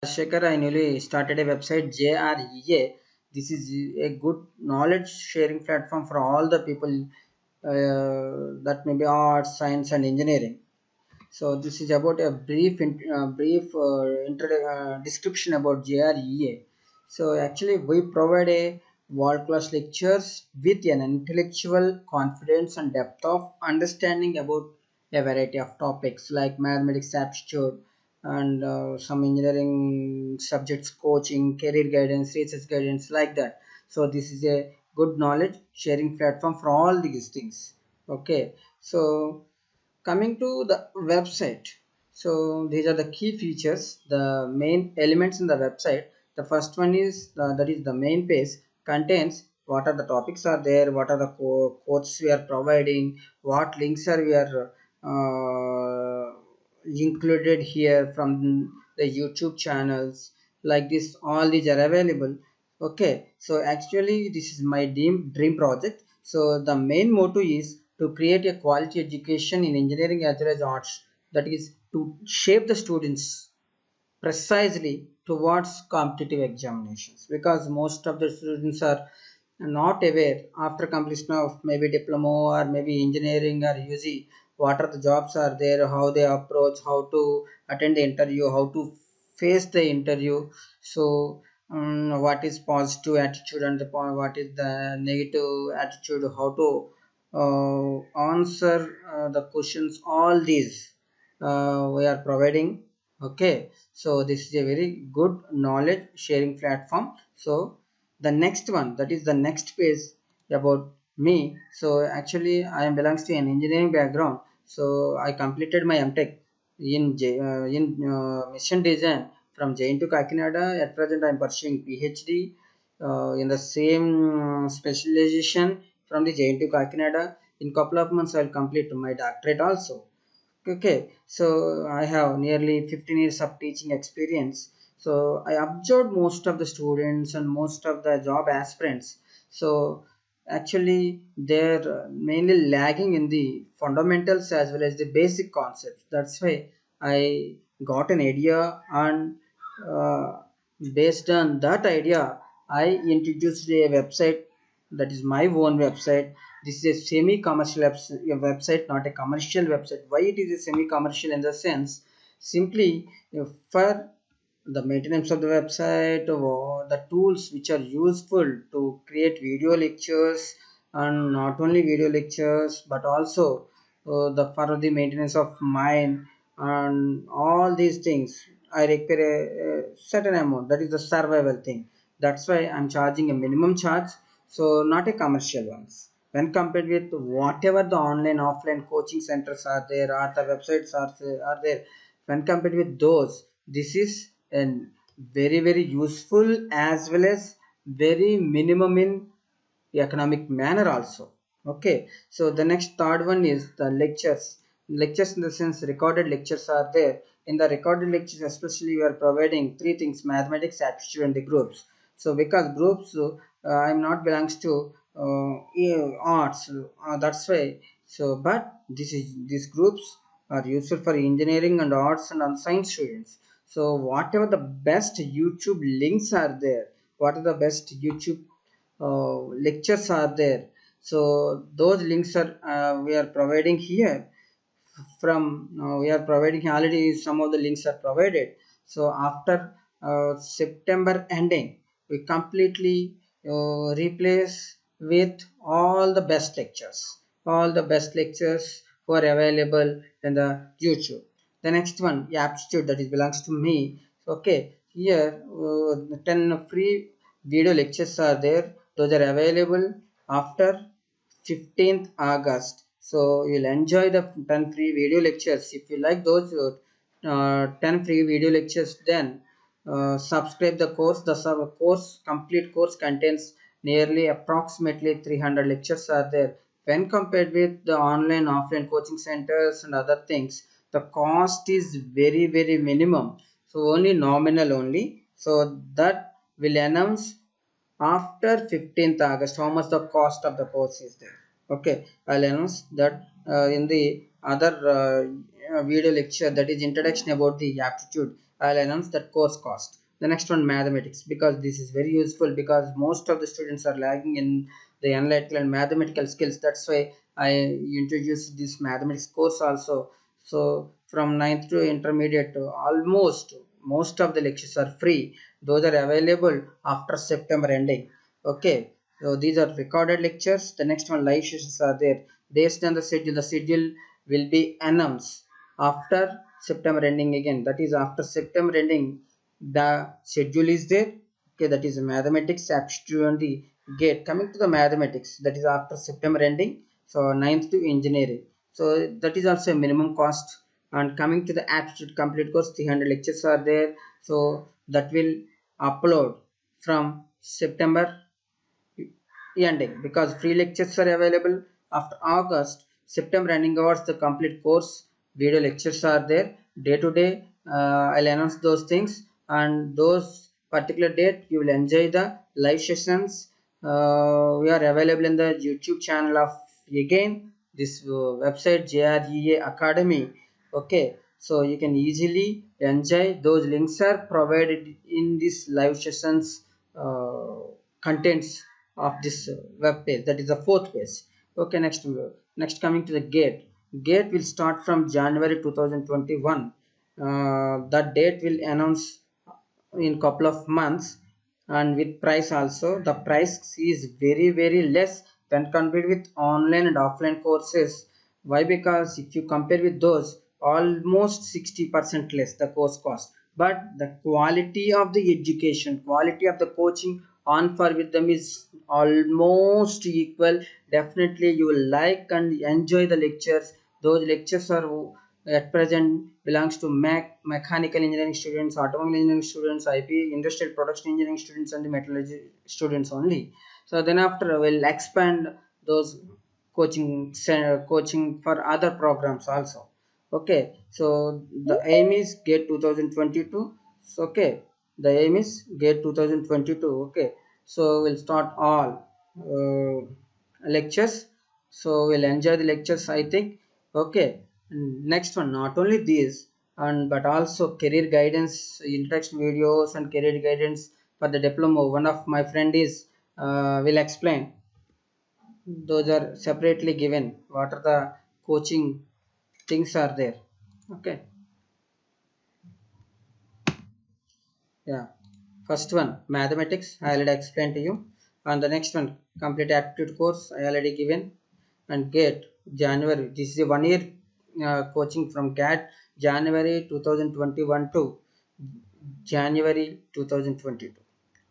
Shekhar, I newly started a website JREA. This is a good knowledge sharing platform for all the people that may be arts, science, and engineering. So this is about a brief description about JREA. So actually, we provide a world-class lectures with an intellectual confidence and depth of understanding about a variety of topics like mathematics, aptitude, and some engineering subjects, coaching, career guidance, research guidance, like that. So this is a good knowledge sharing platform for all these things. Okay, so coming to the website, so these are the key features, the main elements in the website. The first one is that is the main page contains what are the topics are there, what are the codes we are providing, what links are we are included here from the YouTube channels, like this all these are available. Okay, so actually this is my dream project. So the main motto is to create a quality education in engineering as well as arts, that is to shape the students precisely towards competitive examinations, because most of the students are not aware after completion of maybe diploma or maybe engineering or UG what are the jobs are there, how they approach, how to attend the interview, how to face the interview. So what is positive attitude and what is the negative attitude, how to answer the questions, all these we are providing. Okay, so this is a very good knowledge sharing platform. So the next one, that is the next page about me. So actually I am belongs to an engineering background. So I completed my MTech in mission design from JNT Kakinada. At present I am pursuing PhD in the same specialization from the JNT Kakinada. In couple of months I will complete my doctorate also. Okay, so I have nearly 15 years of teaching experience. So I observed most of the students and most of the job aspirants. So actually, they're mainly lagging in the fundamentals as well as the basic concepts. That's why I got an idea, and uh, based on that idea, I introduced a website, that is my own website. This is a semi-commercial website, not a commercial website. Why it is a semi-commercial? In the sense, simply for the maintenance of the website or the tools which are useful to create video lectures, and not only video lectures but also the for the maintenance of mine and all these things, I require a certain amount, that is the survival thing. That's why I'm charging a minimum charge, so not a commercial ones. When compared with whatever the online offline coaching centers are there or the websites are there, when compared with those, this is a very useful as well as very minimum in economic manner also. Okay, so the next third one is the lectures in the sense recorded lectures are there. In the recorded lectures especially we are providing three things: mathematics, aptitude, and the groups. So because groups I'm not belongs to arts, that's why. So but these groups are useful for engineering and arts and science students. So whatever the best YouTube links are there, what are the best YouTube lectures are there, so those links are we are providing here. From we are providing already, some of the links are provided. So after September ending, we completely replace with all the best lectures who are available in the YouTube. The next one, the aptitude, that is belongs to me. Okay, here 10 free video lectures are there. Those are available after 15th August. So you'll enjoy the 10 free video lectures. If you like those 10 free video lectures, then subscribe the course. The complete course contains nearly approximately 300 lectures are there. When compared with the online offline coaching centers and other things, the cost is very minimum. So only nominal only. So that will announce after 15th August how much the cost of the course is there. Okay, I'll announce that in the other video lecture, that is introduction about the aptitude. I'll announce that course cost. The next one, mathematics, because this is very useful because most of the students are lagging in the analytical and mathematical skills. That's why I introduced this mathematics course also. So from ninth to intermediate, almost most of the lectures are free. Those are available after September ending. Okay, so these are recorded lectures. The next one, live sessions are there based on the schedule. The schedule will be announced after September ending again. That is after September ending, the schedule is there. Okay, that is mathematics, aptitude and the gate. Coming to the mathematics, that is after September ending. So ninth to engineering. So that is also a minimum cost. And coming to the aptitude complete course, 300 lectures are there. So that will upload from September ending because free lectures are available after August. September ending hours, the complete course video lectures are there day to day. I'll announce those things, and those particular date you will enjoy the live sessions. We are available in the YouTube channel of again this website JREA Academy. Okay, so you can easily enjoy. Those links are provided in this live sessions contents of this web page. That is the fourth page. Okay, next coming to the gate will start from January 2021. That date will announce in couple of months, and with price also. The price is very less when compared with online and offline courses. Why? Because if you compare with those, almost 60% less the course cost, but the quality of the education, quality of the coaching on par with them is almost equal. Definitely you will like and enjoy the lectures. Those lectures are at present belongs to mechanical engineering students, automobile engineering students, IP, industrial production engineering students, and the metallurgy students only. So then after we'll expand those coaching for other programs also. Okay, so the aim is GATE 2022. So, okay, the aim is GATE 2022. Okay, so we'll start all lectures. So we'll enjoy the lectures, I think. Okay, next one, not only these and but also career guidance, introduction videos and career guidance for the diploma. One of my friend is will explain. Those are separately given. What are the coaching things are there? Okay, yeah. First one, mathematics. I already explained to you. And the next one, complete aptitude course. I already given. And GATE January. This is a 1 year coaching from GATE January 2021 to January 2022.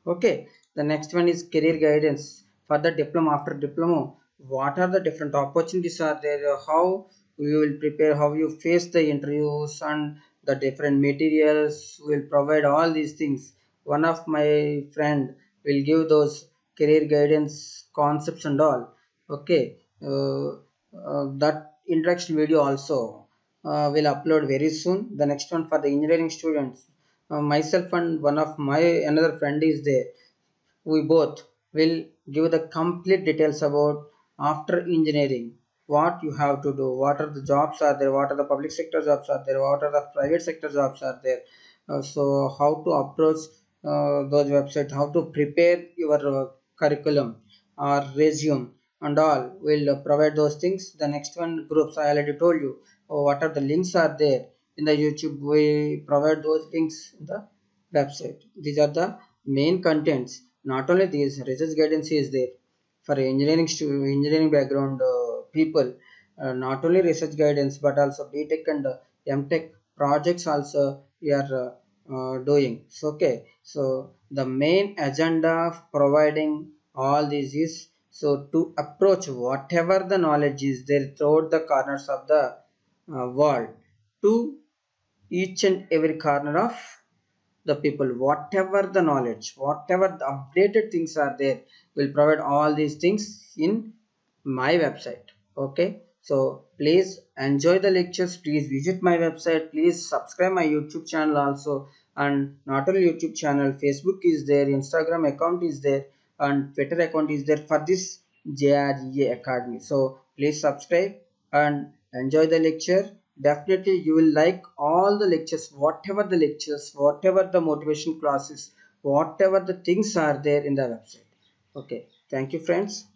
Okay, the next one is career guidance for the diploma. After diploma, what are the different opportunities are there? How you will prepare, how you face the interviews, and the different materials will provide all these things. One of my friend will give those career guidance concepts and all. Okay, that introduction video also will upload very soon. The next one for the engineering students, myself and one of my another friend is there. We both will give the complete details about after engineering, what you have to do, what are the jobs are there, what are the public sector jobs are there, what are the private sector jobs are there. So how to approach those websites, how to prepare your curriculum or resume and all will provide those things. The next one, groups, I already told you. What are the links are there in the YouTube, we provide those links in the website. These are the main contents. Not only this, research guidance is there for engineering background people. Not only research guidance but also BTech and MTech projects also we are doing. So, okay, so the main agenda of providing all this is so to approach whatever the knowledge is there throughout the corners of the world to each and every corner of the people, whatever the knowledge, whatever the updated things are there, will provide all these things in my website. Okay, so please enjoy the lectures, please visit my website, please subscribe my YouTube channel also. And not only YouTube channel, Facebook is there, Instagram account is there, and Twitter account is there for this JREA Academy. So please subscribe and enjoy the lecture. definitely you will like all the lectures, whatever the motivation classes, whatever the things are there in the website. Okay, thank you friends.